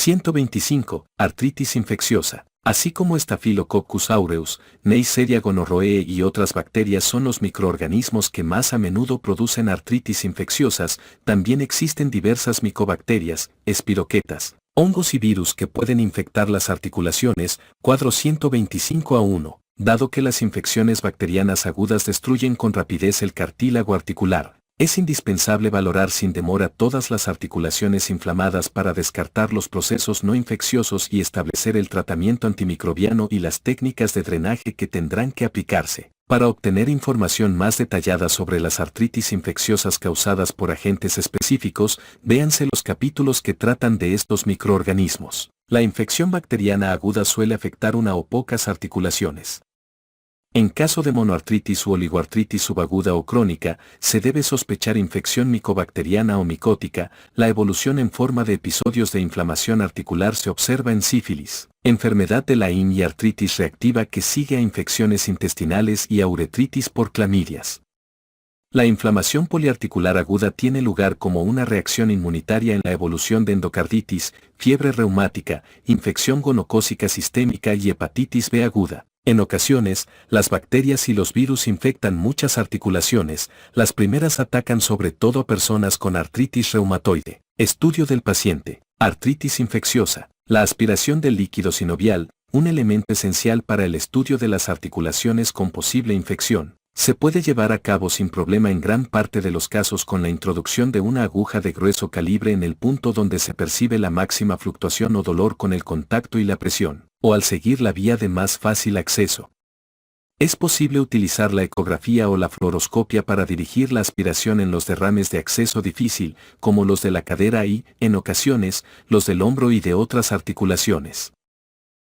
125. Artritis infecciosa. Así como Staphylococcus aureus, Neisseria gonorrhoeae y otras bacterias son los microorganismos que más a menudo producen artritis infecciosas, también existen diversas micobacterias, espiroquetas, hongos y virus que pueden infectar las articulaciones. Cuadro 125-1. Dado que las infecciones bacterianas agudas destruyen con rapidez el cartílago articular, es indispensable valorar sin demora todas las articulaciones inflamadas para descartar los procesos no infecciosos y establecer el tratamiento antimicrobiano y las técnicas de drenaje que tendrán que aplicarse. Para obtener información más detallada sobre las artritis infecciosas causadas por agentes específicos, véanse los capítulos que tratan de estos microorganismos. La infección bacteriana aguda suele afectar una o pocas articulaciones. En caso de monoartritis u oligoartritis subaguda o crónica, se debe sospechar infección micobacteriana o micótica. La evolución en forma de episodios de inflamación articular se observa en sífilis, enfermedad de Lyme y artritis reactiva que sigue a infecciones intestinales y a uretritis por clamidias. La inflamación poliarticular aguda tiene lugar como una reacción inmunitaria en la evolución de endocarditis, fiebre reumática, infección gonocócica sistémica y hepatitis B aguda. En ocasiones, las bacterias y los virus infectan muchas articulaciones. Las primeras atacan sobre todo a personas con artritis reumatoide. Estudio del paciente. Artritis infecciosa. La aspiración del líquido sinovial, un elemento esencial para el estudio de las articulaciones con posible infección, se puede llevar a cabo sin problema en gran parte de los casos con la introducción de una aguja de grueso calibre en el punto donde se percibe la máxima fluctuación o dolor con el contacto y la presión, o al seguir la vía de más fácil acceso. Es posible utilizar la ecografía o la fluoroscopia para dirigir la aspiración en los derrames de acceso difícil, como los de la cadera y, en ocasiones, los del hombro y de otras articulaciones.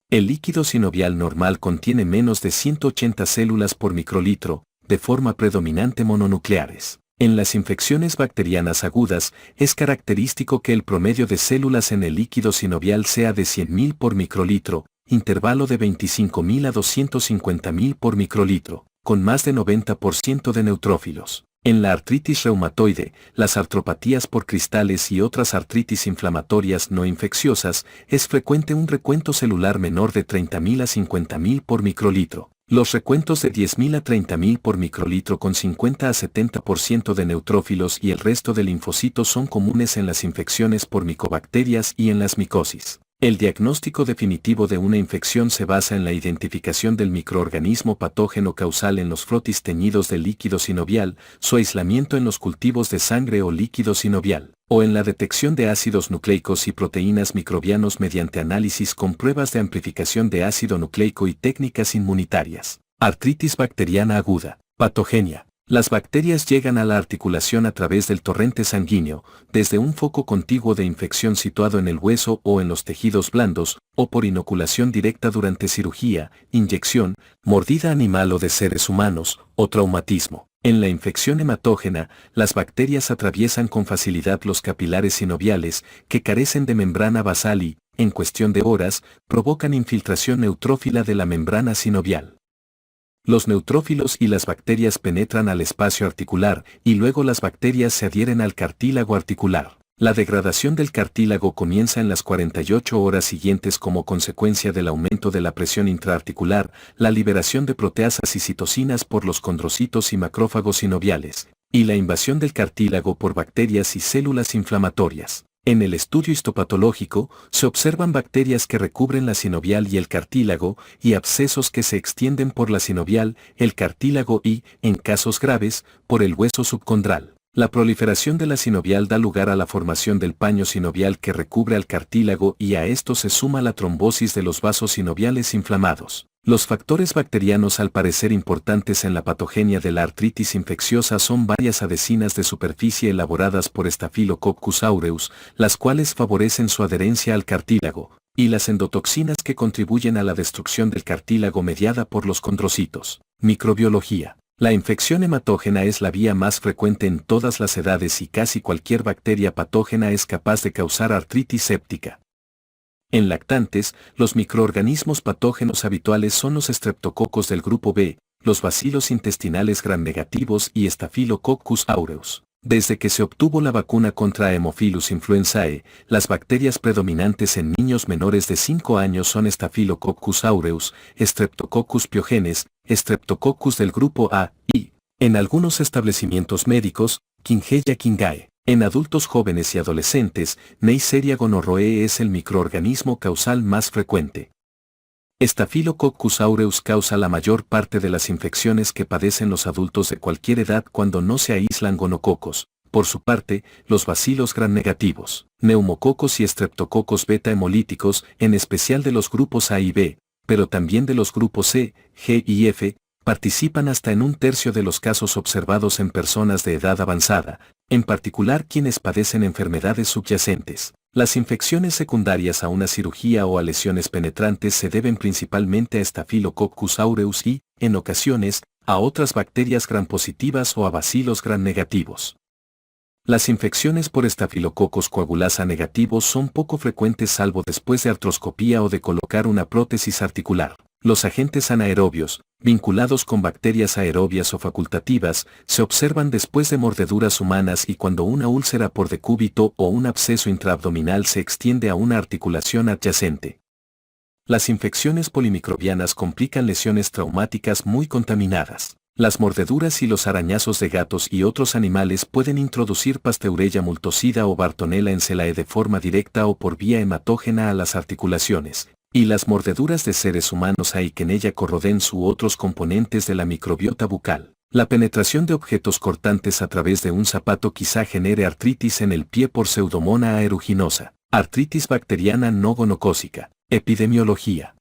El líquido sinovial normal contiene menos de 180 células por microlitro, de forma predominante mononucleares. En las infecciones bacterianas agudas, es característico que el promedio de células en el líquido sinovial sea de 100.000 por microlitro, intervalo de 25.000 a 250.000 por microlitro, con más de 90% de neutrófilos. En la artritis reumatoide, las artropatías por cristales y otras artritis inflamatorias no infecciosas, es frecuente un recuento celular menor de 30.000 a 50.000 por microlitro. Los recuentos de 10.000 a 30.000 por microlitro con 50 a 70% de neutrófilos y el resto de linfocitos son comunes en las infecciones por micobacterias y en las micosis. El diagnóstico definitivo de una infección se basa en la identificación del microorganismo patógeno causal en los frotis teñidos del líquido sinovial, su aislamiento en los cultivos de sangre o líquido sinovial, o en la detección de ácidos nucleicos y proteínas microbianos mediante análisis con pruebas de amplificación de ácido nucleico y técnicas inmunitarias. Artritis bacteriana aguda. Patogenia. Las bacterias llegan a la articulación a través del torrente sanguíneo, desde un foco contiguo de infección situado en el hueso o en los tejidos blandos, o por inoculación directa durante cirugía, inyección, mordida animal o de seres humanos, o traumatismo. En la infección hematógena, las bacterias atraviesan con facilidad los capilares sinoviales, que carecen de membrana basal y, en cuestión de horas, provocan infiltración neutrófila de la membrana sinovial. Los neutrófilos y las bacterias penetran al espacio articular y luego las bacterias se adhieren al cartílago articular. La degradación del cartílago comienza en las 48 horas siguientes como consecuencia del aumento de la presión intraarticular, la liberación de proteasas y citocinas por los condrocitos y macrófagos sinoviales, y la invasión del cartílago por bacterias y células inflamatorias. En el estudio histopatológico, se observan bacterias que recubren la sinovial y el cartílago, y abscesos que se extienden por la sinovial, el cartílago y, en casos graves, por el hueso subcondral. La proliferación de la sinovial da lugar a la formación del paño sinovial que recubre al cartílago y a esto se suma la trombosis de los vasos sinoviales inflamados. Los factores bacterianos al parecer importantes en la patogenia de la artritis infecciosa son varias adhesinas de superficie elaboradas por Staphylococcus aureus, las cuales favorecen su adherencia al cartílago, y las endotoxinas que contribuyen a la destrucción del cartílago mediada por los condrocitos. Microbiología. La infección hematógena es la vía más frecuente en todas las edades y casi cualquier bacteria patógena es capaz de causar artritis séptica. En lactantes, los microorganismos patógenos habituales son los estreptococos del grupo B, los bacilos intestinales gram negativos y Staphylococcus aureus. Desde que se obtuvo la vacuna contra Haemophilus influenzae, las bacterias predominantes en niños menores de 5 años son Staphylococcus aureus, Streptococcus pyogenes, Streptococcus del grupo A, y, en algunos establecimientos médicos, Kingeia kingae. En adultos jóvenes y adolescentes, Neisseria gonorrhoeae es el microorganismo causal más frecuente. Staphylococcus aureus causa la mayor parte de las infecciones que padecen los adultos de cualquier edad cuando no se aíslan gonococos. Por su parte, los bacilos gram-negativos, neumococos y estreptococos beta-hemolíticos, en especial de los grupos A y B, pero también de los grupos C, G y F, participan hasta en un tercio de los casos observados en personas de edad avanzada, en particular quienes padecen enfermedades subyacentes. Las infecciones secundarias a una cirugía o a lesiones penetrantes se deben principalmente a Staphylococcus aureus y, en ocasiones, a otras bacterias gram-positivas o a bacilos gram-negativos. Las infecciones por Staphylococcus coagulasa negativos son poco frecuentes salvo después de artroscopía o de colocar una prótesis articular. Los agentes anaerobios, vinculados con bacterias aerobias o facultativas, se observan después de mordeduras humanas y cuando una úlcera por decúbito o un absceso intraabdominal se extiende a una articulación adyacente. Las infecciones polimicrobianas complican lesiones traumáticas muy contaminadas. Las mordeduras y los arañazos de gatos y otros animales pueden introducir Pasteurella multocida o Bartonella enselae de forma directa o por vía hematógena a las articulaciones, y las mordeduras de seres humanos Aikenella corrodens u otros componentes de la microbiota bucal. La penetración de objetos cortantes a través de un zapato quizá genere artritis en el pie por Pseudomonas aeruginosa, artritis bacteriana no gonocócica. Epidemiología.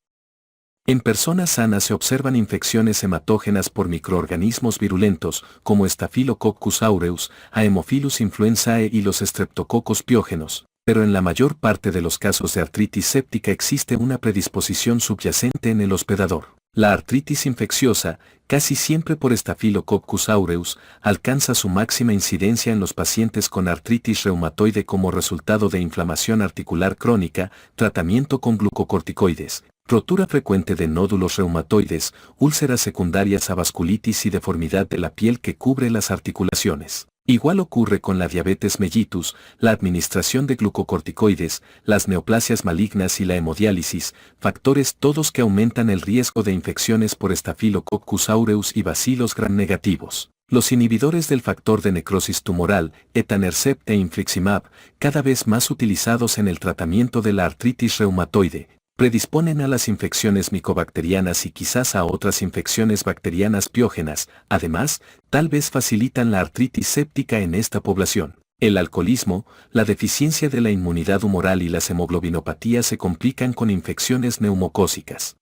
En personas sanas se observan infecciones hematógenas por microorganismos virulentos, como Staphylococcus aureus, Haemophilus influenzae y los Streptococcus piógenos, pero en la mayor parte de los casos de artritis séptica existe una predisposición subyacente en el hospedador. La artritis infecciosa, casi siempre por Staphylococcus aureus, alcanza su máxima incidencia en los pacientes con artritis reumatoide como resultado de inflamación articular crónica, tratamiento con glucocorticoides, rotura frecuente de nódulos reumatoides, úlceras secundarias a vasculitis y deformidad de la piel que cubre las articulaciones. Igual ocurre con la diabetes mellitus, la administración de glucocorticoides, las neoplasias malignas y la hemodiálisis, factores todos que aumentan el riesgo de infecciones por Staphylococcus aureus y bacilos gram-negativos. Los inhibidores del factor de necrosis tumoral, etanercept e infliximab, cada vez más utilizados en el tratamiento de la artritis reumatoide, predisponen a las infecciones micobacterianas y quizás a otras infecciones bacterianas piógenas. Además, tal vez facilitan la artritis séptica en esta población. El alcoholismo, la deficiencia de la inmunidad humoral y las hemoglobinopatías se complican con infecciones neumocócicas.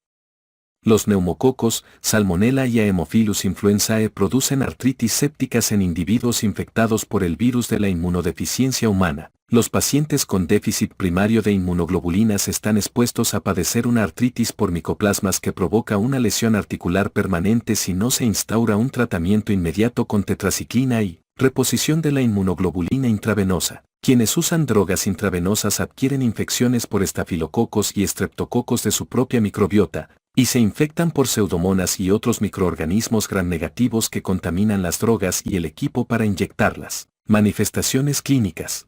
Los neumococos, Salmonella y Haemophilus influenzae producen artritis sépticas en individuos infectados por el virus de la inmunodeficiencia humana. Los pacientes con déficit primario de inmunoglobulinas están expuestos a padecer una artritis por micoplasmas que provoca una lesión articular permanente si no se instaura un tratamiento inmediato con tetraciclina y reposición de la inmunoglobulina intravenosa. Quienes usan drogas intravenosas adquieren infecciones por estafilococos y estreptococos de su propia microbiota, y se infectan por pseudomonas y otros microorganismos gram-negativos que contaminan las drogas y el equipo para inyectarlas. Manifestaciones clínicas.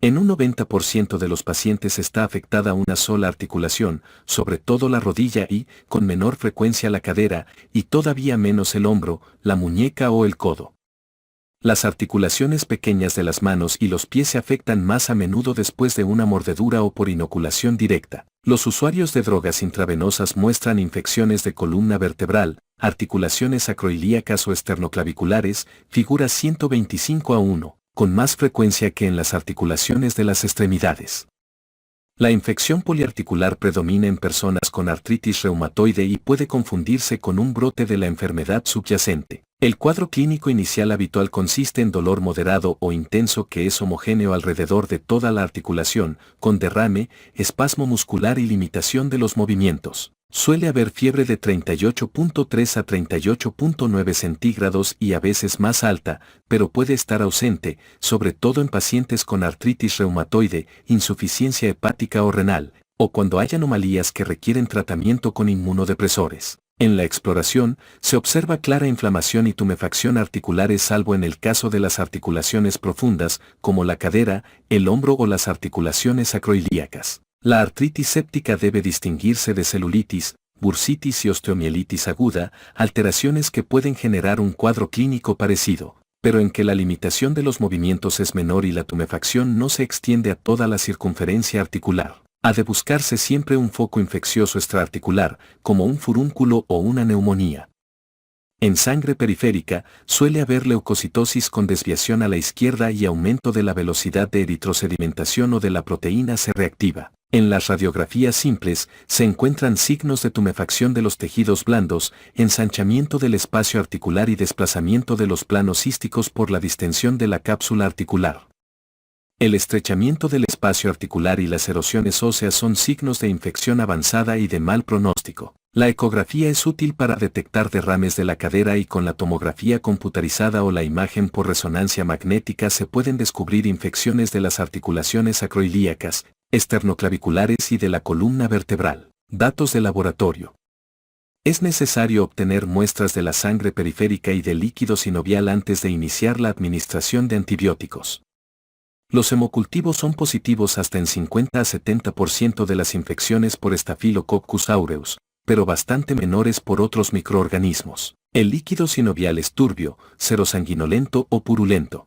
En un 90% de los pacientes está afectada una sola articulación, sobre todo la rodilla y, con menor frecuencia la cadera, y todavía menos el hombro, la muñeca o el codo. Las articulaciones pequeñas de las manos y los pies se afectan más a menudo después de una mordedura o por inoculación directa. Los usuarios de drogas intravenosas muestran infecciones de columna vertebral, articulaciones acroilíacas o esternoclaviculares, figura 125A1. Con más frecuencia que en las articulaciones de las extremidades. La infección poliarticular predomina en personas con artritis reumatoide y puede confundirse con un brote de la enfermedad subyacente. El cuadro clínico inicial habitual consiste en dolor moderado o intenso que es homogéneo alrededor de toda la articulación, con derrame, espasmo muscular y limitación de los movimientos. Suele haber fiebre de 38.3 a 38.9 centígrados y a veces más alta, pero puede estar ausente, sobre todo en pacientes con artritis reumatoide, insuficiencia hepática o renal, o cuando hay anomalías que requieren tratamiento con inmunodepresores. En la exploración, se observa clara inflamación y tumefacción articulares salvo en el caso de las articulaciones profundas, como la cadera, el hombro o las articulaciones sacroiliacas. La artritis séptica debe distinguirse de celulitis, bursitis y osteomielitis aguda, alteraciones que pueden generar un cuadro clínico parecido, pero en que la limitación de los movimientos es menor y la tumefacción no se extiende a toda la circunferencia articular. Ha de buscarse siempre un foco infeccioso extraarticular, como un furúnculo o una neumonía. En sangre periférica, suele haber leucocitosis con desviación a la izquierda y aumento de la velocidad de eritrosedimentación o de la proteína C reactiva. En las radiografías simples, se encuentran signos de tumefacción de los tejidos blandos, ensanchamiento del espacio articular y desplazamiento de los planos císticos por la distensión de la cápsula articular. El estrechamiento del espacio articular y las erosiones óseas son signos de infección avanzada y de mal pronóstico. La ecografía es útil para detectar derrames de la cadera y con la tomografía computarizada o la imagen por resonancia magnética se pueden descubrir infecciones de las articulaciones sacroiliacas, esternoclaviculares y de la columna vertebral. Datos de laboratorio. Es necesario obtener muestras de la sangre periférica y del líquido sinovial antes de iniciar la administración de antibióticos. Los hemocultivos son positivos hasta en 50 a 70% de las infecciones por Staphylococcus aureus, pero bastante menores por otros microorganismos. El líquido sinovial es turbio, serosanguinolento o purulento.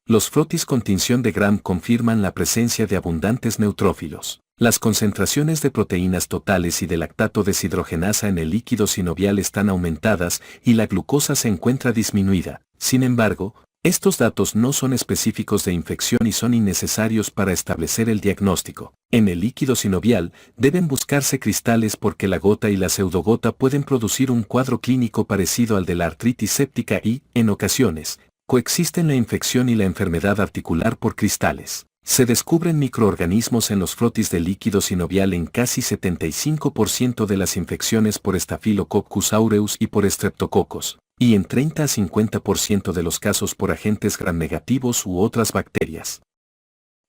Los frotis con tinción de Gram confirman la presencia de abundantes neutrófilos. Las concentraciones de proteínas totales y de lactato deshidrogenasa en el líquido sinovial están aumentadas y la glucosa se encuentra disminuida. Sin embargo, estos datos no son específicos de infección y son innecesarios para establecer el diagnóstico. En el líquido sinovial deben buscarse cristales porque la gota y la pseudogota pueden producir un cuadro clínico parecido al de la artritis séptica y, en ocasiones, coexisten la infección y la enfermedad articular por cristales. Se descubren microorganismos en los frotis del líquido sinovial en casi 75% de las infecciones por Staphylococcus aureus y por Streptococcus, y en 30 a 50% de los casos por agentes gram negativos u otras bacterias.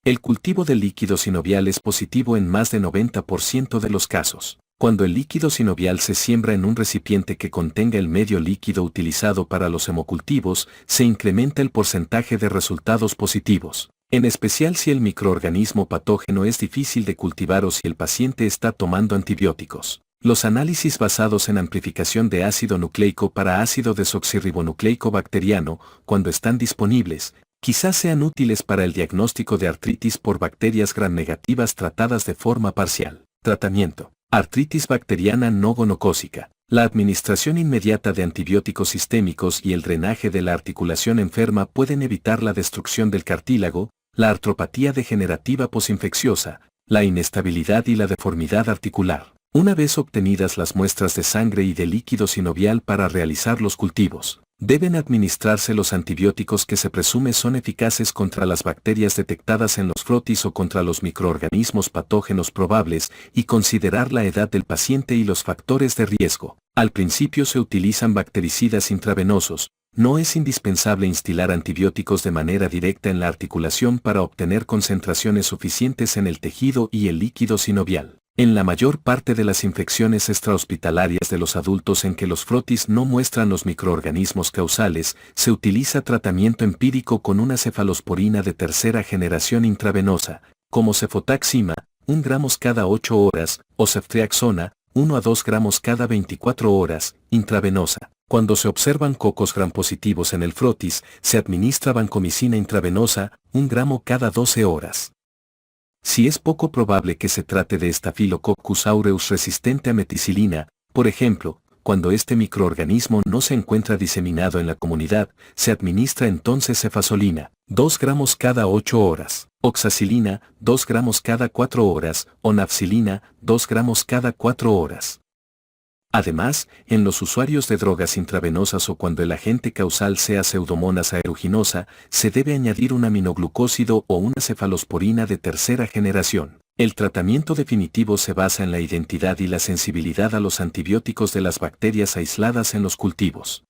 El cultivo del líquido sinovial es positivo en más de 90% de los casos. Cuando el líquido sinovial se siembra en un recipiente que contenga el medio líquido utilizado para los hemocultivos, se incrementa el porcentaje de resultados positivos, en especial si el microorganismo patógeno es difícil de cultivar o si el paciente está tomando antibióticos. Los análisis basados en amplificación de ácido nucleico para ácido desoxirribonucleico bacteriano, cuando están disponibles, quizás sean útiles para el diagnóstico de artritis por bacterias gram negativas tratadas de forma parcial. Tratamiento. Artritis bacteriana no gonocócica. La administración inmediata de antibióticos sistémicos y el drenaje de la articulación enferma pueden evitar la destrucción del cartílago, la artropatía degenerativa posinfecciosa, la inestabilidad y la deformidad articular. Una vez obtenidas las muestras de sangre y de líquido sinovial para realizar los cultivos, deben administrarse los antibióticos que se presume son eficaces contra las bacterias detectadas en los frotis o contra los microorganismos patógenos probables y considerar la edad del paciente y los factores de riesgo. Al principio se utilizan bactericidas intravenosos. No es indispensable instilar antibióticos de manera directa en la articulación para obtener concentraciones suficientes en el tejido y el líquido sinovial. En la mayor parte de las infecciones extrahospitalarias de los adultos en que los frotis no muestran los microorganismos causales, se utiliza tratamiento empírico con una cefalosporina de tercera generación intravenosa, como cefotaxima, 1 gramos cada 8 horas, o ceftriaxona, 1 a 2 gramos cada 24 horas, intravenosa. Cuando se observan cocos gram positivos en el frotis, se administra vancomicina intravenosa, 1 gramo cada 12 horas. Si es poco probable que se trate de Staphylococcus aureus resistente a meticilina, por ejemplo, cuando este microorganismo no se encuentra diseminado en la comunidad, se administra entonces cefazolina, 2 gramos cada 8 horas, oxacilina, 2 gramos cada 4 horas, o nafcilina, 2 gramos cada 4 horas. Además, en los usuarios de drogas intravenosas o cuando el agente causal sea Pseudomonas aeruginosa, se debe añadir un aminoglucósido o una cefalosporina de tercera generación. El tratamiento definitivo se basa en la identidad y la sensibilidad a los antibióticos de las bacterias aisladas en los cultivos.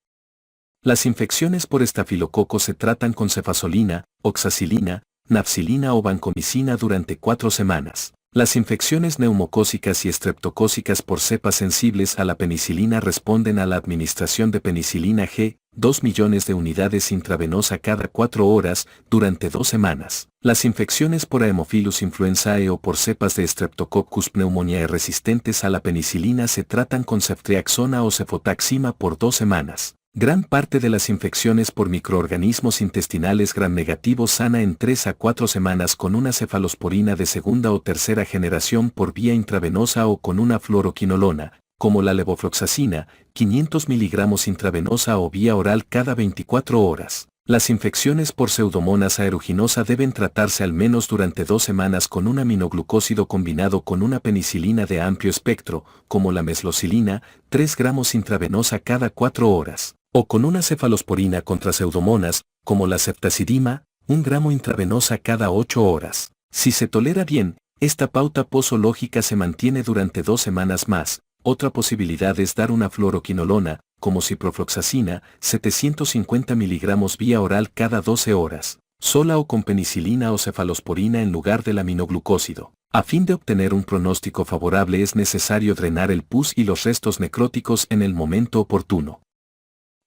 Las infecciones por estafilococo se tratan con cefazolina, oxacilina, nafcilina o vancomicina durante 4 semanas. Las infecciones neumocócicas y estreptocócicas por cepas sensibles a la penicilina responden a la administración de penicilina G, 2 millones de unidades intravenosa cada 4 horas durante 2 semanas. Las infecciones por Haemophilus influenzae o por cepas de Streptococcus pneumoniae resistentes a la penicilina se tratan con ceftriaxona o cefotaxima por 2 semanas. Gran parte de las infecciones por microorganismos intestinales gram negativos sana en 3 a 4 semanas con una cefalosporina de segunda o tercera generación por vía intravenosa o con una fluoroquinolona, como la levofloxacina, 500 miligramos intravenosa o vía oral cada 24 horas. Las infecciones por Pseudomonas aeruginosa deben tratarse al menos durante 2 semanas con un aminoglucósido combinado con una penicilina de amplio espectro, como la meslocilina, 3 gramos intravenosa cada 4 horas, o con una cefalosporina contra Pseudomonas, como la ceftazidima, 1 gramo intravenosa cada 8 horas. Si se tolera bien, esta pauta posológica se mantiene durante 2 semanas más. Otra posibilidad es dar una fluoroquinolona, como ciprofloxacina, 750 miligramos vía oral cada 12 horas, sola o con penicilina o cefalosporina en lugar del aminoglucósido. A fin de obtener un pronóstico favorable es necesario drenar el pus y los restos necróticos en el momento oportuno.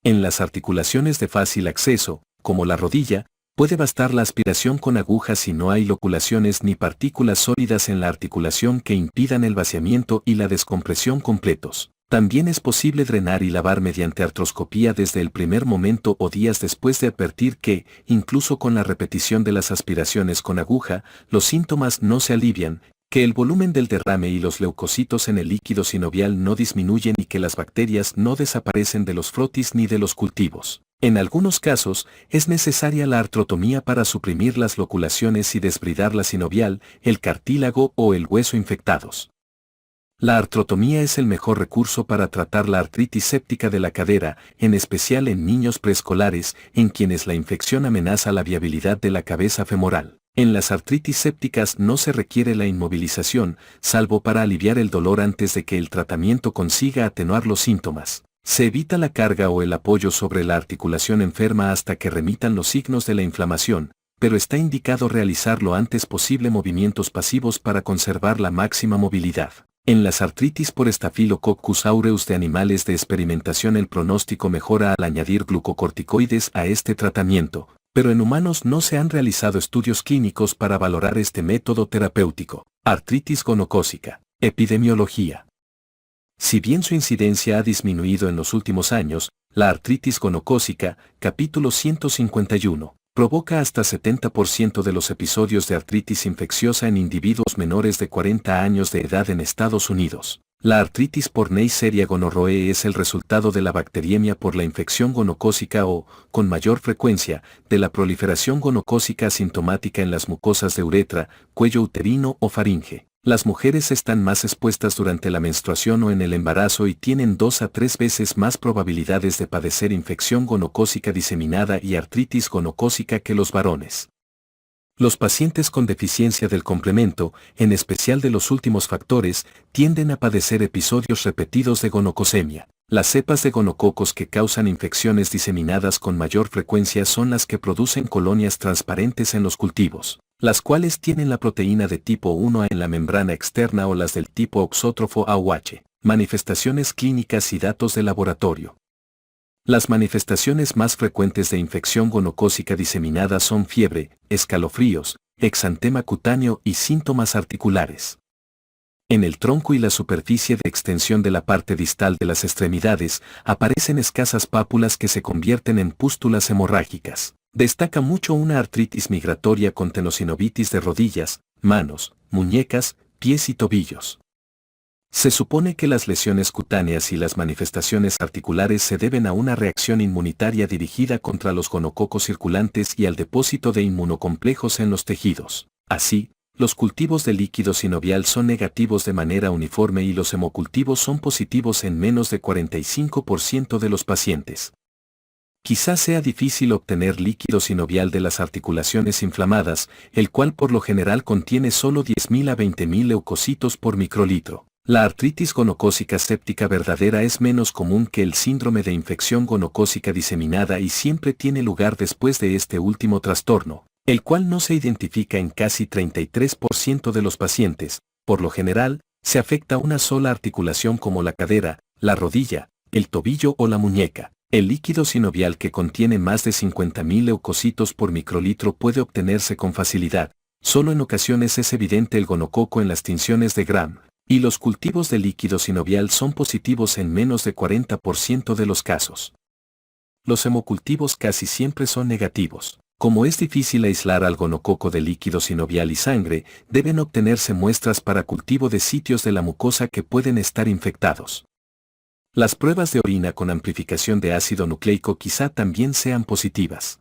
En las articulaciones de fácil acceso, como la rodilla, puede bastar la aspiración con agujas si no hay loculaciones ni partículas sólidas en la articulación que impidan el vaciamiento y la descompresión completos. También es posible drenar y lavar mediante artroscopía desde el primer momento o días después de advertir que, incluso con la repetición de las aspiraciones con aguja, los síntomas no se alivian, que el volumen del derrame y los leucocitos en el líquido sinovial no disminuyen y que las bacterias no desaparecen de los frotis ni de los cultivos. En algunos casos, es necesaria la artrotomía para suprimir las loculaciones y desbridar la sinovial, el cartílago o el hueso infectados. La artrotomía es el mejor recurso para tratar la artritis séptica de la cadera, en especial en niños preescolares, en quienes la infección amenaza la viabilidad de la cabeza femoral. En las artritis sépticas no se requiere la inmovilización, salvo para aliviar el dolor antes de que el tratamiento consiga atenuar los síntomas. Se evita la carga o el apoyo sobre la articulación enferma hasta que remitan los signos de la inflamación, pero está indicado realizar lo antes posible movimientos pasivos para conservar la máxima movilidad. En las artritis por Staphylococcus aureus de animales de experimentación el pronóstico mejora al añadir glucocorticoides a este tratamiento, pero en humanos no se han realizado estudios clínicos para valorar este método terapéutico. Artritis gonocócica. Epidemiología. Si bien su incidencia ha disminuido en los últimos años, la artritis gonocócica, capítulo 151, provoca hasta 70% de los episodios de artritis infecciosa en individuos menores de 40 años de edad en Estados Unidos. La artritis por Neisseria gonorrhoeae es el resultado de la bacteriemia por la infección gonocócica o, con mayor frecuencia, de la proliferación gonocócica asintomática en las mucosas de uretra, cuello uterino o faringe. Las mujeres están más expuestas durante la menstruación o en el embarazo y tienen 2 a 3 veces más probabilidades de padecer infección gonocócica diseminada y artritis gonocócica que los varones. Los pacientes con deficiencia del complemento, en especial de los últimos factores, tienden a padecer episodios repetidos de gonocosemia. Las cepas de gonococos que causan infecciones diseminadas con mayor frecuencia son las que producen colonias transparentes en los cultivos, las cuales tienen la proteína de tipo 1A en la membrana externa o las del tipo oxótrofo AUH. Manifestaciones clínicas y datos de laboratorio. Las manifestaciones más frecuentes de infección gonocócica diseminada son fiebre, escalofríos, exantema cutáneo y síntomas articulares. En el tronco y la superficie de extensión de la parte distal de las extremidades aparecen escasas pápulas que se convierten en pústulas hemorrágicas. Destaca mucho una artritis migratoria con tenosinovitis de rodillas, manos, muñecas, pies y tobillos. Se supone que las lesiones cutáneas y las manifestaciones articulares se deben a una reacción inmunitaria dirigida contra los gonococos circulantes y al depósito de inmunocomplejos en los tejidos. Así, los cultivos de líquido sinovial son negativos de manera uniforme y los hemocultivos son positivos en menos de 45% de los pacientes. Quizás sea difícil obtener líquido sinovial de las articulaciones inflamadas, el cual por lo general contiene solo 10.000 a 20.000 leucocitos por microlitro. La artritis gonocócica séptica verdadera es menos común que el síndrome de infección gonocócica diseminada y siempre tiene lugar después de este último trastorno, el cual no se identifica en casi 33% de los pacientes, Por lo general, se afecta una sola articulación como la cadera, la rodilla, el tobillo o la muñeca. El líquido sinovial que contiene más de 50.000 leucocitos por microlitro puede obtenerse con facilidad. Solo en ocasiones es evidente el gonococo en las tinciones de Gram, y los cultivos de líquido sinovial son positivos en menos de 40% de los casos. Los hemocultivos casi siempre son negativos. Como es difícil aislar al gonococo de líquido sinovial y sangre, deben obtenerse muestras para cultivo de sitios de la mucosa que pueden estar infectados. Las pruebas de orina con amplificación de ácido nucleico quizá también sean positivas.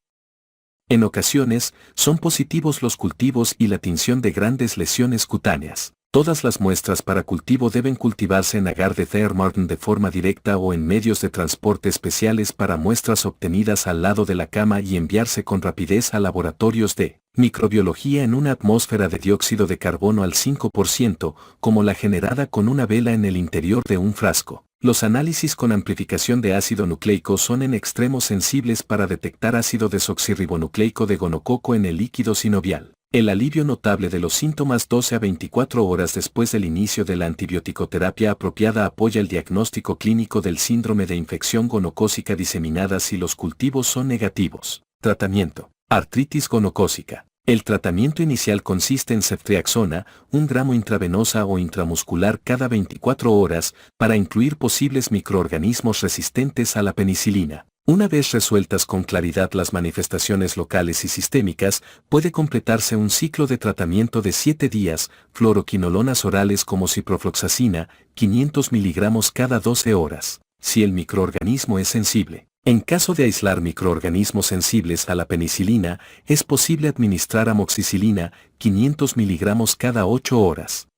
En ocasiones, son positivos los cultivos y la tinción de grandes lesiones cutáneas. Todas las muestras para cultivo deben cultivarse en agar de Thermarton de forma directa o en medios de transporte especiales para muestras obtenidas al lado de la cama y enviarse con rapidez a laboratorios de microbiología en una atmósfera de dióxido de carbono al 5%, como la generada con una vela en el interior de un frasco. Los análisis con amplificación de ácido nucleico son en extremo sensibles para detectar ácido desoxirribonucleico de gonococo en el líquido sinovial. El alivio notable de los síntomas 12 a 24 horas después del inicio de la antibioticoterapia apropiada apoya el diagnóstico clínico del síndrome de infección gonocócica diseminada si los cultivos son negativos. Tratamiento: artritis gonocócica. El tratamiento inicial consiste en ceftriaxona, 1 gramo intravenosa o intramuscular cada 24 horas, para incluir posibles microorganismos resistentes a la penicilina. Una vez resueltas con claridad las manifestaciones locales y sistémicas, puede completarse un ciclo de tratamiento de 7 días, fluoroquinolonas orales como ciprofloxacina, 500 miligramos cada 12 horas, si el microorganismo es sensible. En caso de aislar microorganismos sensibles a la penicilina, es posible administrar amoxicilina, 500 miligramos cada 8 horas.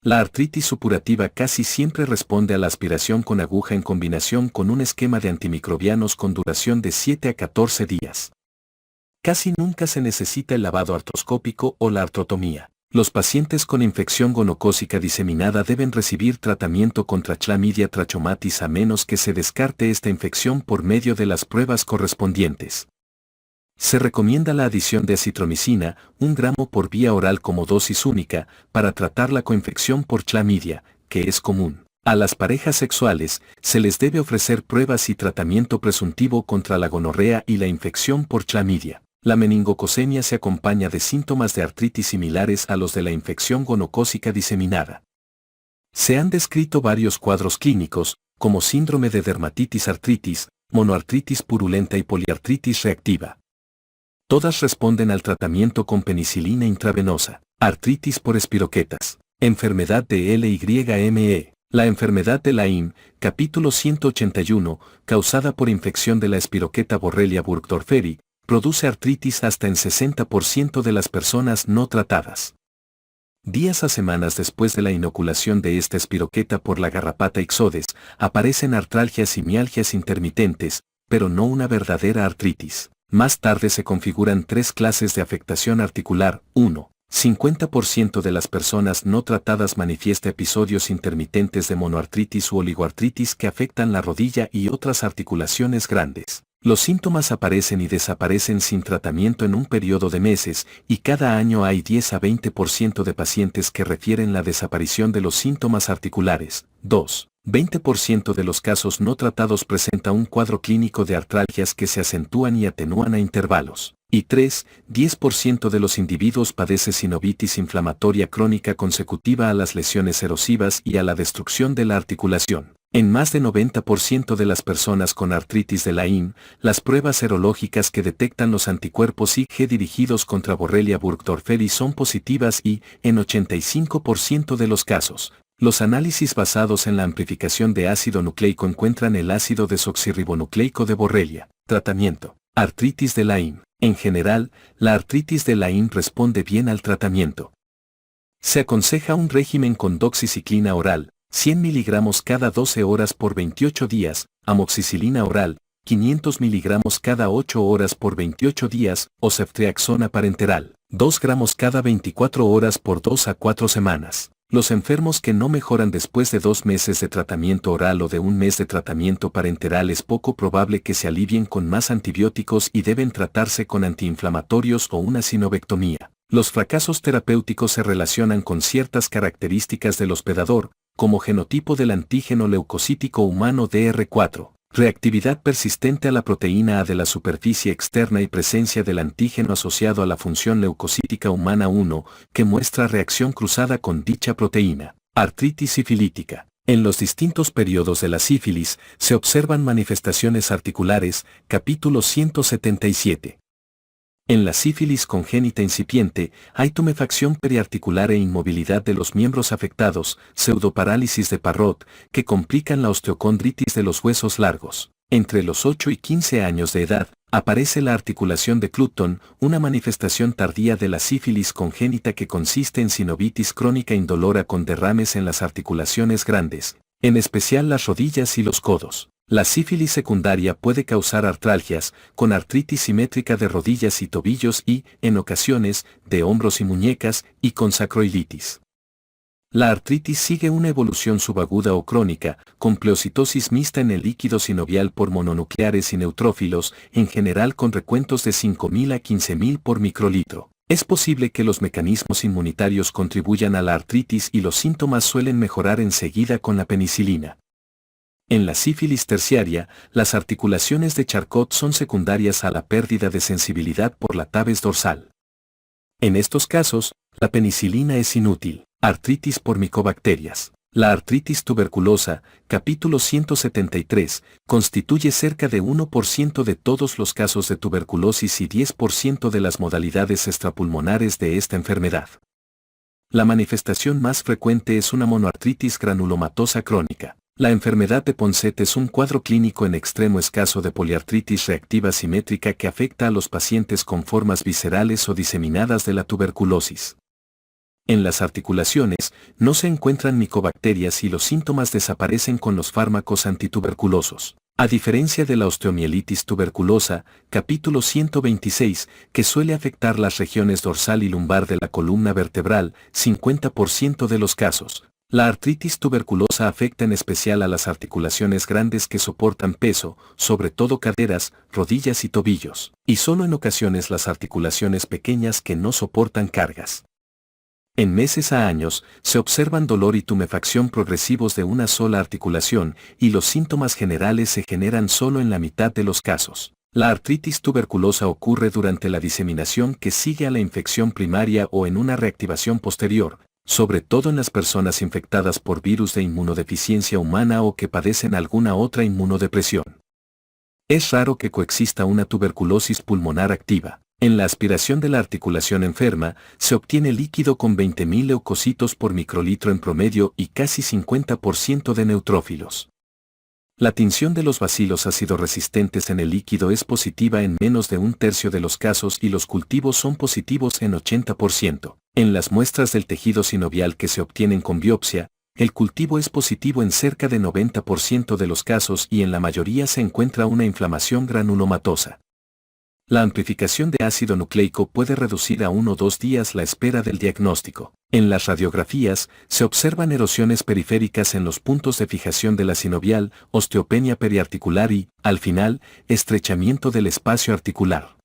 La artritis supurativa casi siempre responde a la aspiración con aguja en combinación con un esquema de antimicrobianos con duración de 7 a 14 días. Casi nunca se necesita el lavado artroscópico o la artrotomía. Los pacientes con infección gonocócica diseminada deben recibir tratamiento contra Chlamydia trachomatis a menos que se descarte esta infección por medio de las pruebas correspondientes. Se recomienda la adición de acitromicina, 1 gramo por vía oral como dosis única, para tratar la coinfección por Chlamydia, que es común. A las parejas sexuales, se les debe ofrecer pruebas y tratamiento presuntivo contra la gonorrea y la infección por Chlamydia. La meningococcemia se acompaña de síntomas de artritis similares a los de la infección gonocócica diseminada. Se han descrito varios cuadros clínicos, como síndrome de dermatitis artritis, monoartritis purulenta y poliartritis reactiva. Todas responden al tratamiento con penicilina intravenosa. Artritis por espiroquetas. Enfermedad de LYME. La enfermedad de Lyme, capítulo 181, causada por infección de la espiroqueta Borrelia burgdorferi, produce artritis hasta en 60% de las personas no tratadas. Días a semanas después de la inoculación de esta espiroqueta por la garrapata Ixodes, aparecen artralgias y mialgias intermitentes, pero no una verdadera artritis. Más tarde se configuran 3 clases de afectación articular. 1. 50% de las personas no tratadas manifiesta episodios intermitentes de monoartritis u oligoartritis que afectan la rodilla y otras articulaciones grandes. Los síntomas aparecen y desaparecen sin tratamiento en un periodo de meses, y cada año hay 10 a 20% de pacientes que refieren la desaparición de los síntomas articulares. 2. 20% de los casos no tratados presenta un cuadro clínico de artralgias que se acentúan y atenúan a intervalos. Y 3. 10% de los individuos padece sinovitis inflamatoria crónica consecutiva a las lesiones erosivas y a la destrucción de la articulación. En más de 90% de las personas con artritis de Lyme, las pruebas serológicas que detectan los anticuerpos IgG dirigidos contra Borrelia burgdorferi son positivas y, en 85% de los casos, los análisis basados en la amplificación de ácido nucleico encuentran el ácido desoxirribonucleico de Borrelia. Tratamiento: artritis de Lyme. En general, la artritis de Lyme responde bien al tratamiento. Se aconseja un régimen con doxiciclina oral, 100 miligramos cada 12 horas por 28 días, amoxicilina oral, 500 miligramos cada 8 horas por 28 días, o ceftriaxona parenteral, 2 gramos cada 24 horas por 2 a 4 semanas. Los enfermos que no mejoran después de 2 meses de tratamiento oral o de 1 mes de tratamiento parenteral es poco probable que se alivien con más antibióticos y deben tratarse con antiinflamatorios o una sinovectomía. Los fracasos terapéuticos se relacionan con ciertas características del hospedador, como genotipo del antígeno leucocítico humano DR4, reactividad persistente a la proteína A de la superficie externa y presencia del antígeno asociado a la función leucocítica humana 1, que muestra reacción cruzada con dicha proteína. Artritis sifilítica. En los distintos periodos de la sífilis se observan manifestaciones articulares, capítulo 177. En la sífilis congénita incipiente, hay tumefacción periarticular e inmovilidad de los miembros afectados, pseudoparálisis de Parrot, que complican la osteocondritis de los huesos largos. Entre los 8 y 15 años de edad, aparece la articulación de Clutton, una manifestación tardía de la sífilis congénita que consiste en sinovitis crónica indolora con derrames en las articulaciones grandes, en especial las rodillas y los codos. La sífilis secundaria puede causar artralgias, con artritis simétrica de rodillas y tobillos y, en ocasiones, de hombros y muñecas, y con sacroilitis. La artritis sigue una evolución subaguda o crónica, con pleocitosis mixta en el líquido sinovial por mononucleares y neutrófilos, en general con recuentos de 5.000 a 15.000 por microlitro. Es posible que los mecanismos inmunitarios contribuyan a la artritis y los síntomas suelen mejorar enseguida con la penicilina. En la sífilis terciaria, las articulaciones de Charcot son secundarias a la pérdida de sensibilidad por la tabes dorsal. En estos casos, la penicilina es inútil. Artritis por micobacterias. La artritis tuberculosa, capítulo 173, constituye cerca de 1% de todos los casos de tuberculosis y 10% de las modalidades extrapulmonares de esta enfermedad. La manifestación más frecuente es una monoartritis granulomatosa crónica. La enfermedad de Ponset es un cuadro clínico en extremo escaso de poliartritis reactiva simétrica que afecta a los pacientes con formas viscerales o diseminadas de la tuberculosis. En las articulaciones, no se encuentran micobacterias y los síntomas desaparecen con los fármacos antituberculosos. A diferencia de la osteomielitis tuberculosa, capítulo 126, que suele afectar las regiones dorsal y lumbar de la columna vertebral, 50% de los casos. La artritis tuberculosa afecta en especial a las articulaciones grandes que soportan peso, sobre todo caderas, rodillas y tobillos, y solo en ocasiones las articulaciones pequeñas que no soportan cargas. En meses a años, se observan dolor y tumefacción progresivos de una sola articulación, y los síntomas generales se generan solo en la mitad de los casos. La artritis tuberculosa ocurre durante la diseminación que sigue a la infección primaria o en una reactivación posterior, sobre todo en las personas infectadas por virus de inmunodeficiencia humana o que padecen alguna otra inmunodepresión. Es raro que coexista una tuberculosis pulmonar activa. En la aspiración de la articulación enferma, se obtiene líquido con 20.000 leucocitos por microlitro en promedio y casi 50% de neutrófilos. La tinción de los bacilos ácido-resistentes en el líquido es positiva en menos de un tercio de los casos y los cultivos son positivos en 80%. En las muestras del tejido sinovial que se obtienen con biopsia, el cultivo es positivo en cerca de 90% de los casos y en la mayoría se encuentra una inflamación granulomatosa. La amplificación de ácido nucleico puede reducir a 1 o 2 días la espera del diagnóstico. En las radiografías, se observan erosiones periféricas en los puntos de fijación de la sinovial, osteopenia periarticular y, al final, estrechamiento del espacio articular.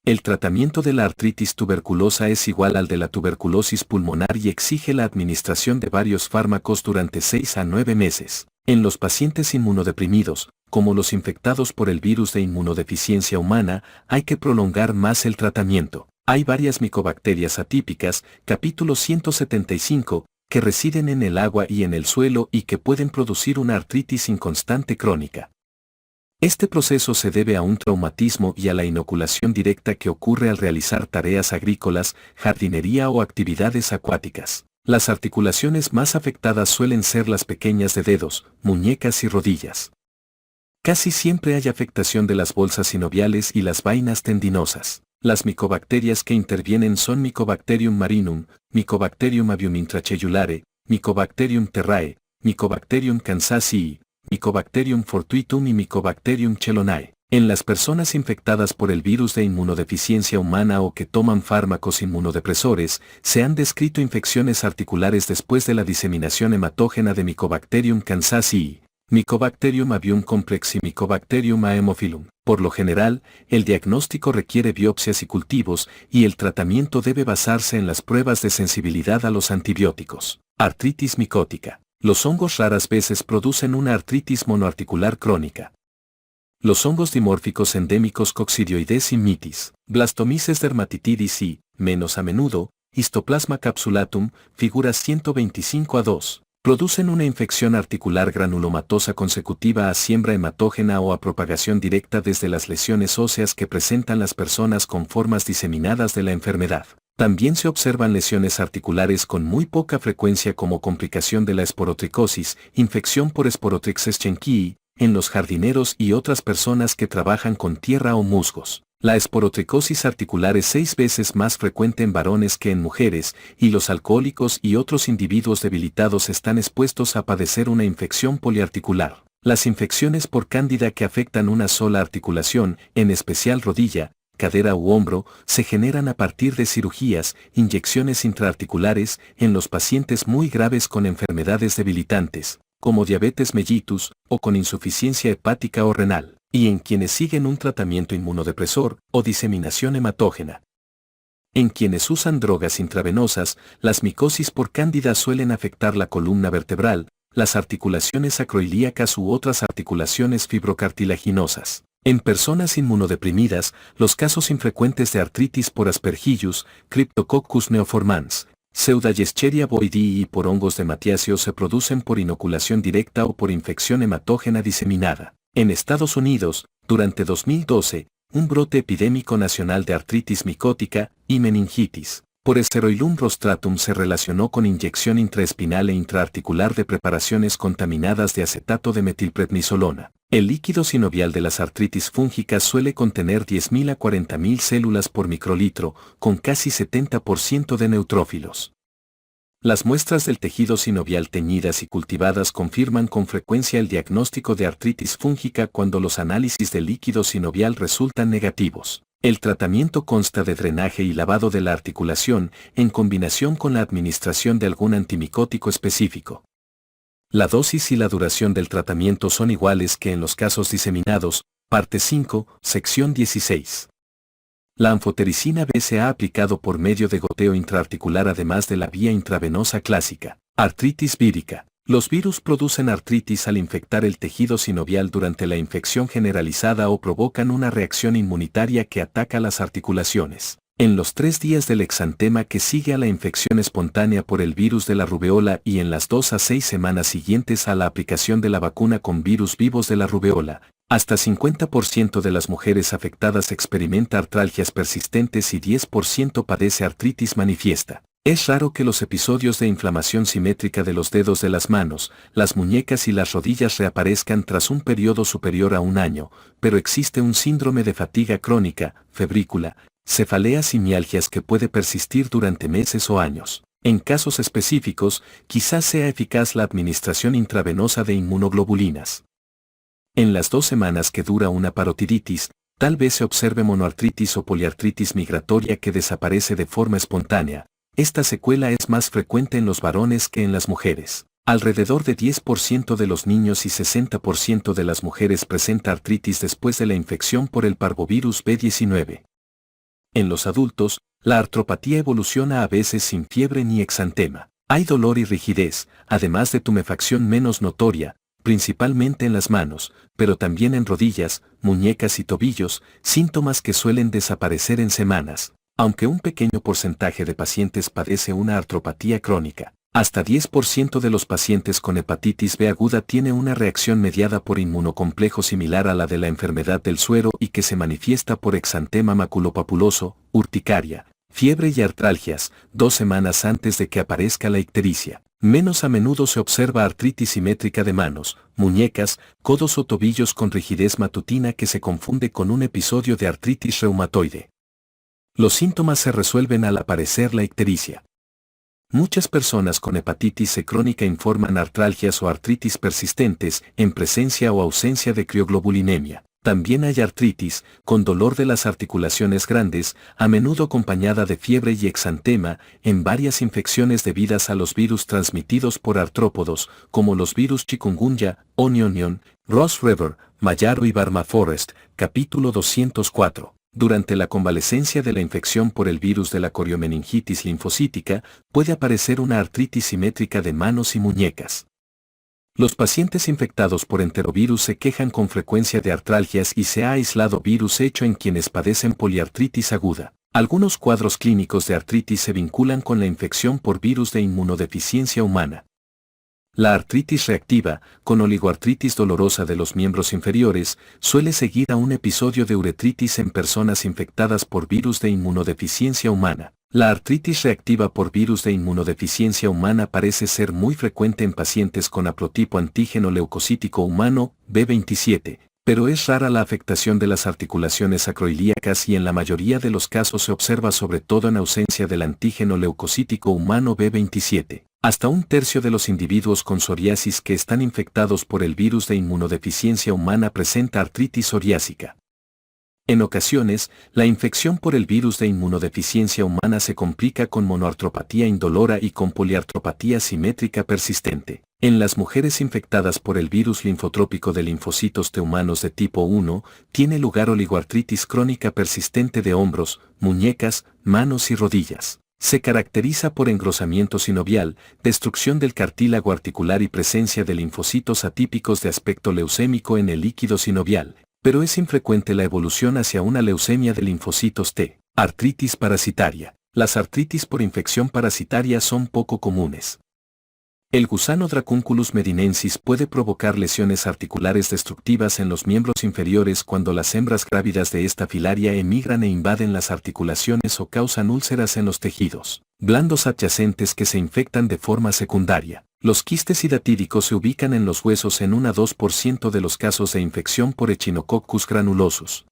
El tratamiento de la artritis tuberculosa es igual al de la tuberculosis pulmonar y exige la administración de varios fármacos durante 6 a 9 meses. En los pacientes inmunodeprimidos, como los infectados por el virus de inmunodeficiencia humana, hay que prolongar más el tratamiento. Hay varias micobacterias atípicas, capítulo 175, que residen en el agua y en el suelo y que pueden producir una artritis inconstante crónica. Este proceso se debe a un traumatismo y a la inoculación directa que ocurre al realizar tareas agrícolas, jardinería o actividades acuáticas. Las articulaciones más afectadas suelen ser las pequeñas de dedos, muñecas y rodillas. Casi siempre hay afectación de las bolsas sinoviales y las vainas tendinosas. Las micobacterias que intervienen son Mycobacterium marinum, Mycobacterium avium intracellulare, Mycobacterium terrae, Mycobacterium kansasii, Mycobacterium fortuitum y Mycobacterium chelonae. En las personas infectadas por el virus de inmunodeficiencia humana o que toman fármacos inmunodepresores, se han descrito infecciones articulares después de la diseminación hematógena de Mycobacterium kansasii, Mycobacterium avium complex y Mycobacterium haemophilum. Por lo general, el diagnóstico requiere biopsias y cultivos, y el tratamiento debe basarse en las pruebas de sensibilidad a los antibióticos. Artritis micótica. Los hongos raras veces producen una artritis monoarticular crónica. Los hongos dimórficos endémicos Coccidioides y mitis, Blastomyces dermatitidis y, menos a menudo, Histoplasma capsulatum, figuras 125-2. Producen una infección articular granulomatosa consecutiva a siembra hematógena o a propagación directa desde las lesiones óseas que presentan las personas con formas diseminadas de la enfermedad. También se observan lesiones articulares con muy poca frecuencia como complicación de la esporotricosis, infección por Sporotrix schenckii, en los jardineros y otras personas que trabajan con tierra o musgos. La esporotricosis articular es 6 veces más frecuente en varones que en mujeres, y los alcohólicos y otros individuos debilitados están expuestos a padecer una infección poliarticular. Las infecciones por cándida que afectan una sola articulación, en especial rodilla, cadera u hombro, se generan a partir de cirugías, inyecciones intraarticulares, en los pacientes muy graves con enfermedades debilitantes, como diabetes mellitus, o con insuficiencia hepática o renal, y en quienes siguen un tratamiento inmunodepresor, o diseminación hematógena. En quienes usan drogas intravenosas, las micosis por cándida suelen afectar la columna vertebral, las articulaciones sacroiliacas u otras articulaciones fibrocartilaginosas. En personas inmunodeprimidas, los casos infrecuentes de artritis por Aspergillus, Cryptococcus neoformans, Pseudoyescheria bovidii y por hongos de Matiacio se producen por inoculación directa o por infección hematógena diseminada. En Estados Unidos, durante 2012, un brote epidémico nacional de artritis micótica y meningitis por Steroilum rostratum se relacionó con inyección intraespinal e intraarticular de preparaciones contaminadas de acetato de metilprednisolona. El líquido sinovial de las artritis fúngicas suele contener 10.000 a 40.000 células por microlitro, con casi 70% de neutrófilos. Las muestras del tejido sinovial teñidas y cultivadas confirman con frecuencia el diagnóstico de artritis fúngica cuando los análisis del líquido sinovial resultan negativos. El tratamiento consta de drenaje y lavado de la articulación, en combinación con la administración de algún antimicótico específico. La dosis y la duración del tratamiento son iguales que en los casos diseminados, parte 5, sección 16. La anfotericina B se ha aplicado por medio de goteo intraarticular además de la vía intravenosa clásica. Artritis vírica. Los virus producen artritis al infectar el tejido sinovial durante la infección generalizada o provocan una reacción inmunitaria que ataca las articulaciones. En los 3 días del exantema que sigue a la infección espontánea por el virus de la rubeola y en las 2 a 6 semanas siguientes a la aplicación de la vacuna con virus vivos de la rubeola, hasta 50% de las mujeres afectadas experimenta artralgias persistentes y 10% padece artritis manifiesta. Es raro que los episodios de inflamación simétrica de los dedos de las manos, las muñecas y las rodillas reaparezcan tras un periodo superior a un año, pero existe un síndrome de fatiga crónica, febrícula, cefaleas y mialgias que puede persistir durante meses o años. En casos específicos, quizás sea eficaz la administración intravenosa de inmunoglobulinas. En las 2 semanas que dura una parotiditis, tal vez se observe monoartritis o poliartritis migratoria que desaparece de forma espontánea. Esta secuela es más frecuente en los varones que en las mujeres. Alrededor de 10% de los niños y 60% de las mujeres presenta artritis después de la infección por el parvovirus B19. En los adultos, la artropatía evoluciona a veces sin fiebre ni exantema. Hay dolor y rigidez, además de tumefacción menos notoria, principalmente en las manos, pero también en rodillas, muñecas y tobillos, síntomas que suelen desaparecer en semanas. Aunque un pequeño porcentaje de pacientes padece una artropatía crónica, hasta 10% de los pacientes con hepatitis B aguda tiene una reacción mediada por inmunocomplejo similar a la de la enfermedad del suero y que se manifiesta por exantema maculopapuloso, urticaria, fiebre y artralgias, 2 semanas antes de que aparezca la ictericia. Menos a menudo se observa artritis simétrica de manos, muñecas, codos o tobillos con rigidez matutina que se confunde con un episodio de artritis reumatoide. Los síntomas se resuelven al aparecer la ictericia. Muchas personas con hepatitis C crónica informan artralgias o artritis persistentes en presencia o ausencia de crioglobulinemia. También hay artritis, con dolor de las articulaciones grandes, a menudo acompañada de fiebre y exantema, en varias infecciones debidas a los virus transmitidos por artrópodos, como los virus chikungunya, Onionion, Ross River, Mayaro y Burma Forest, capítulo 204. Durante la convalecencia de la infección por el virus de la coriomeningitis linfocítica, puede aparecer una artritis simétrica de manos y muñecas. Los pacientes infectados por enterovirus se quejan con frecuencia de artralgias y se ha aislado virus hecho en quienes padecen poliartritis aguda. Algunos cuadros clínicos de artritis se vinculan con la infección por virus de inmunodeficiencia humana. La artritis reactiva, con oligoartritis dolorosa de los miembros inferiores, suele seguir a un episodio de uretritis en personas infectadas por virus de inmunodeficiencia humana. La artritis reactiva por virus de inmunodeficiencia humana parece ser muy frecuente en pacientes con haplotipo antígeno leucocítico humano, B27, pero es rara la afectación de las articulaciones sacroiliacas y en la mayoría de los casos se observa sobre todo en ausencia del antígeno leucocítico humano B27. Hasta un tercio de los individuos con psoriasis que están infectados por el virus de inmunodeficiencia humana presenta artritis psoriásica. En ocasiones, la infección por el virus de inmunodeficiencia humana se complica con monoartropatía indolora y con poliartropatía simétrica persistente. En las mujeres infectadas por el virus linfotrópico de linfocitos T humanos de tipo 1, tiene lugar oligoartritis crónica persistente de hombros, muñecas, manos y rodillas. Se caracteriza por engrosamiento sinovial, destrucción del cartílago articular y presencia de linfocitos atípicos de aspecto leucémico en el líquido sinovial, pero es infrecuente la evolución hacia una leucemia de linfocitos T. Artritis parasitaria. Las artritis por infección parasitaria son poco comunes. El gusano Dracunculus medinensis puede provocar lesiones articulares destructivas en los miembros inferiores cuando las hembras grávidas de esta filaria emigran e invaden las articulaciones o causan úlceras en los tejidos blandos adyacentes que se infectan de forma secundaria. Los quistes hidatíricos se ubican en los huesos en 1 a 2% de los casos de infección por Echinococcus granulosus.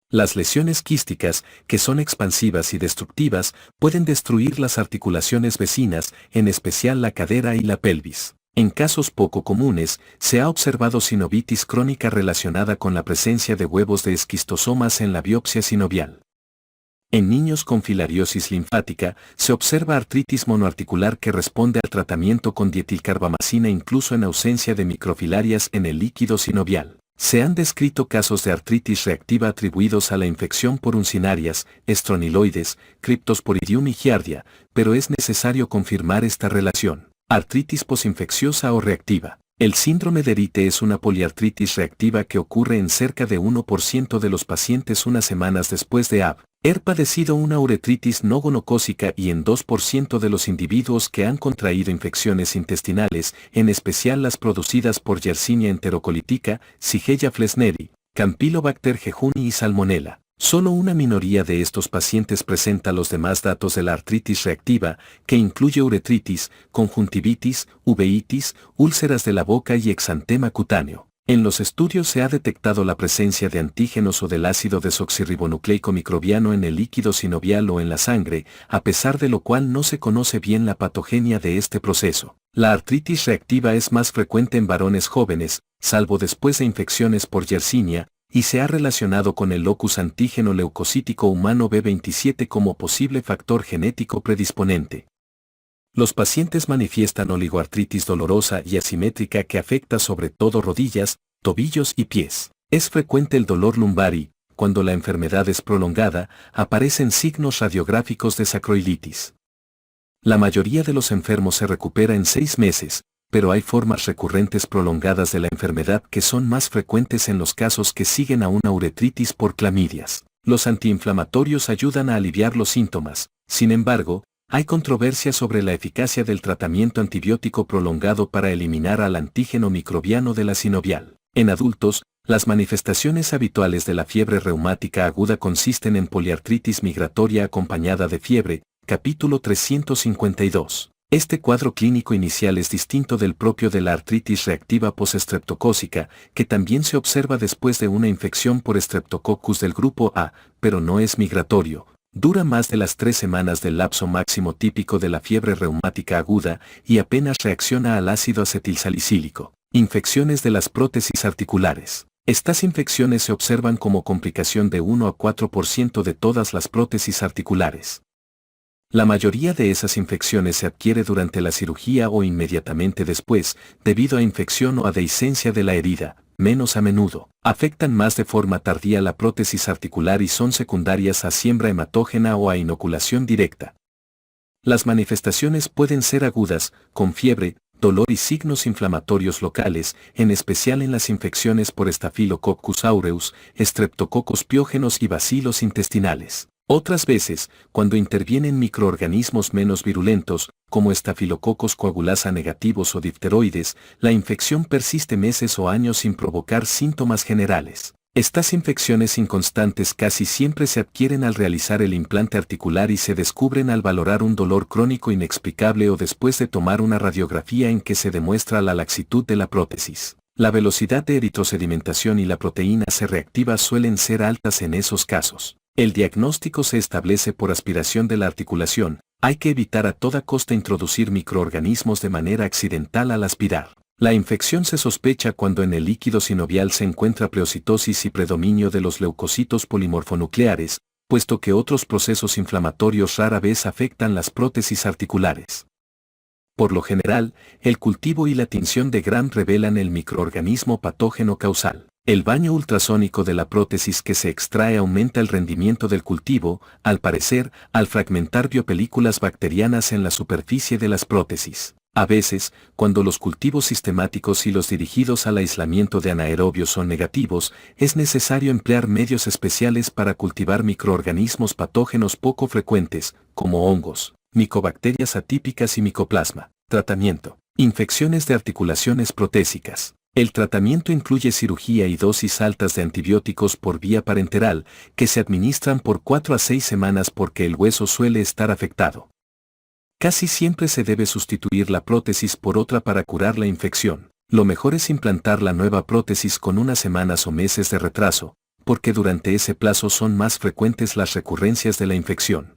Las lesiones quísticas, que son expansivas y destructivas, pueden destruir las articulaciones vecinas, en especial la cadera y la pelvis. En casos poco comunes, se ha observado sinovitis crónica relacionada con la presencia de huevos de esquistosomas en la biopsia sinovial. En niños con filariosis linfática, se observa artritis monoarticular que responde al tratamiento con dietilcarbamazina incluso en ausencia de microfilarias en el líquido sinovial. Se han descrito casos de artritis reactiva atribuidos a la infección por uncinarias, estroniloides, Cryptosporidium y giardia, pero es necesario confirmar esta relación. Artritis posinfecciosa o reactiva. El síndrome de Rite es una poliartritis reactiva que ocurre en cerca de 1% de los pacientes unas semanas después de haber padecido una uretritis no gonocócica y en 2% de los individuos que han contraído infecciones intestinales, en especial las producidas por Yersinia enterocolitica, Shigella flesneri, Campylobacter jejuni y Salmonella. Solo una minoría de estos pacientes presenta los demás datos de la artritis reactiva, que incluye uretritis, conjuntivitis, uveitis, úlceras de la boca y exantema cutáneo. En los estudios se ha detectado la presencia de antígenos o del ácido desoxirribonucleico microbiano en el líquido sinovial o en la sangre, a pesar de lo cual no se conoce bien la patogenia de este proceso. La artritis reactiva es más frecuente en varones jóvenes, salvo después de infecciones por Yersinia, y se ha relacionado con el locus antígeno leucocítico humano B27 como posible factor genético predisponente. Los pacientes manifiestan oligoartritis dolorosa y asimétrica que afecta sobre todo rodillas, tobillos y pies. Es frecuente el dolor lumbar y, cuando la enfermedad es prolongada, aparecen signos radiográficos de sacroilitis. La mayoría de los enfermos se recupera en 6 meses, pero hay formas recurrentes prolongadas de la enfermedad que son más frecuentes en los casos que siguen a una uretritis por clamidias. Los antiinflamatorios ayudan a aliviar los síntomas. Sin embargo, hay controversia sobre la eficacia del tratamiento antibiótico prolongado para eliminar al antígeno microbiano de la sinovial. En adultos, las manifestaciones habituales de la fiebre reumática aguda consisten en poliartritis migratoria acompañada de fiebre, capítulo 352. Este cuadro clínico inicial es distinto del propio de la artritis reactiva postestreptocócica, que también se observa después de una infección por Streptococcus del grupo A, pero no es migratorio. Dura más de las 3 semanas del lapso máximo típico de la fiebre reumática aguda y apenas reacciona al ácido acetilsalicílico. Infecciones de las prótesis articulares. Estas infecciones se observan como complicación de 1 a 4% de todas las prótesis articulares. La mayoría de esas infecciones se adquiere durante la cirugía o inmediatamente después, debido a infección o adherencia de la herida, menos a menudo. Afectan más de forma tardía la prótesis articular y son secundarias a siembra hematógena o a inoculación directa. Las manifestaciones pueden ser agudas, con fiebre, dolor y signos inflamatorios locales, en especial en las infecciones por Staphylococcus aureus, Streptococcus piógenos y bacilos intestinales. Otras veces, cuando intervienen microorganismos menos virulentos, como Staphylococcus coagulasa negativos o difteroides, la infección persiste meses o años sin provocar síntomas generales. Estas infecciones inconstantes casi siempre se adquieren al realizar el implante articular y se descubren al valorar un dolor crónico inexplicable o después de tomar una radiografía en que se demuestra la laxitud de la prótesis. La velocidad de eritrosedimentación y la proteína C reactiva suelen ser altas en esos casos. El diagnóstico se establece por aspiración de la articulación. Hay que evitar a toda costa introducir microorganismos de manera accidental al aspirar. La infección se sospecha cuando en el líquido sinovial se encuentra pleocitosis y predominio de los leucocitos polimorfonucleares, puesto que otros procesos inflamatorios rara vez afectan las prótesis articulares. Por lo general, el cultivo y la tinción de Gram revelan el microorganismo patógeno causal. El baño ultrasónico de la prótesis que se extrae aumenta el rendimiento del cultivo, al parecer, al fragmentar biopelículas bacterianas en la superficie de las prótesis. A veces, cuando los cultivos sistemáticos y los dirigidos al aislamiento de anaerobios son negativos, es necesario emplear medios especiales para cultivar microorganismos patógenos poco frecuentes, como hongos, micobacterias atípicas y micoplasma. Tratamiento. Infecciones de articulaciones protésicas. El tratamiento incluye cirugía y dosis altas de antibióticos por vía parenteral, que se administran por 4 a 6 semanas porque el hueso suele estar afectado. Casi siempre se debe sustituir la prótesis por otra para curar la infección. Lo mejor es implantar la nueva prótesis con unas semanas o meses de retraso, porque durante ese plazo son más frecuentes las recurrencias de la infección.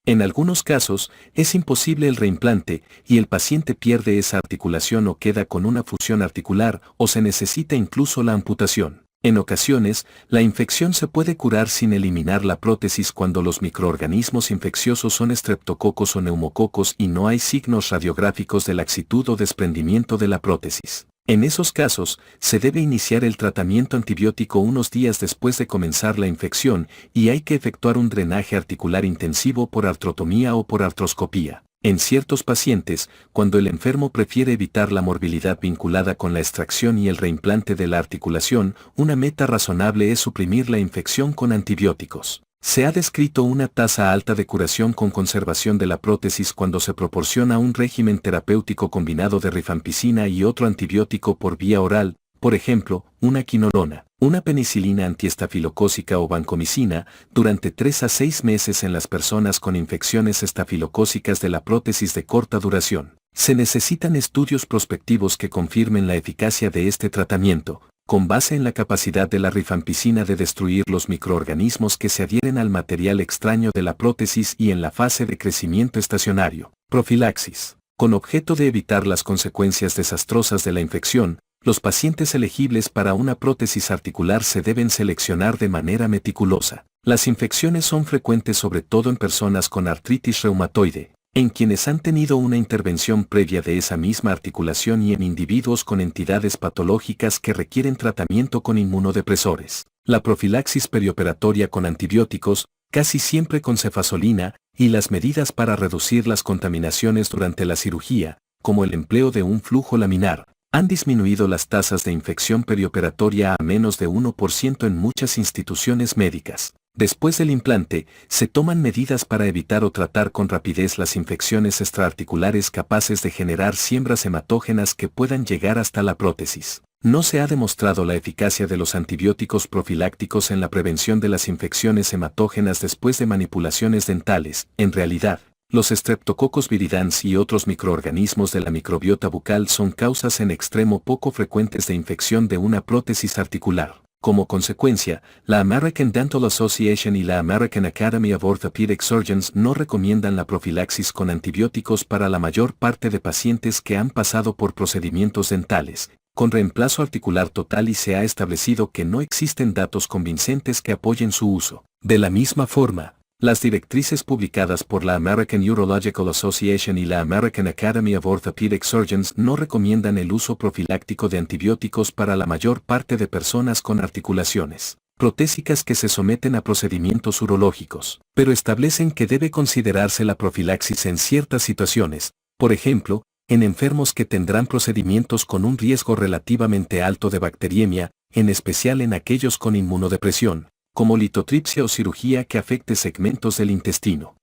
En algunos casos, es imposible el reimplante y el paciente pierde esa articulación o queda con una fusión articular o se necesita incluso la amputación. En ocasiones, la infección se puede curar sin eliminar la prótesis cuando los microorganismos infecciosos son estreptococos o neumococos y no hay signos radiográficos de laxitud o desprendimiento de la prótesis. En esos casos, se debe iniciar el tratamiento antibiótico unos días después de comenzar la infección y hay que efectuar un drenaje articular intensivo por artrotomía o por artroscopía. En ciertos pacientes, cuando el enfermo prefiere evitar la morbilidad vinculada con la extracción y el reimplante de la articulación, una meta razonable es suprimir la infección con antibióticos. Se ha descrito una tasa alta de curación con conservación de la prótesis cuando se proporciona un régimen terapéutico combinado de rifampicina y otro antibiótico por vía oral, por ejemplo, una quinolona, una penicilina antiestafilocócica o vancomicina, durante 3 a 6 meses en las personas con infecciones estafilocócicas de la prótesis de corta duración. Se necesitan estudios prospectivos que confirmen la eficacia de este tratamiento, con base en la capacidad de la rifampicina de destruir los microorganismos que se adhieren al material extraño de la prótesis y en la fase de crecimiento estacionario. Profilaxis. Con objeto de evitar las consecuencias desastrosas de la infección, los pacientes elegibles para una prótesis articular se deben seleccionar de manera meticulosa. Las infecciones son frecuentes sobre todo en personas con artritis reumatoide, en quienes han tenido una intervención previa de esa misma articulación y en individuos con entidades patológicas que requieren tratamiento con inmunodepresores. La profilaxis perioperatoria con antibióticos, casi siempre con cefazolina, y las medidas para reducir las contaminaciones durante la cirugía, como el empleo de un flujo laminar, han disminuido las tasas de infección perioperatoria a menos de 1% en muchas instituciones médicas. Después del implante, se toman medidas para evitar o tratar con rapidez las infecciones extraarticulares capaces de generar siembras hematógenas que puedan llegar hasta la prótesis. No se ha demostrado la eficacia de los antibióticos profilácticos en la prevención de las infecciones hematógenas después de manipulaciones dentales. En realidad, los Streptococcus viridans y otros microorganismos de la microbiota bucal son causas en extremo poco frecuentes de infección de una prótesis articular. Como consecuencia, la American Dental Association y la American Academy of Orthopedic Surgeons no recomiendan la profilaxis con antibióticos para la mayor parte de pacientes que han pasado por procedimientos dentales, con reemplazo articular total y se ha establecido que no existen datos convincentes que apoyen su uso. De la misma forma, las directrices publicadas por la American Urological Association y la American Academy of Orthopedic Surgeons no recomiendan el uso profiláctico de antibióticos para la mayor parte de personas con articulaciones protésicas que se someten a procedimientos urológicos, pero establecen que debe considerarse la profilaxis en ciertas situaciones, por ejemplo, en enfermos que tendrán procedimientos con un riesgo relativamente alto de bacteriemia, en especial en aquellos con inmunodepresión, como litotripsia o cirugía que afecte segmentos del intestino.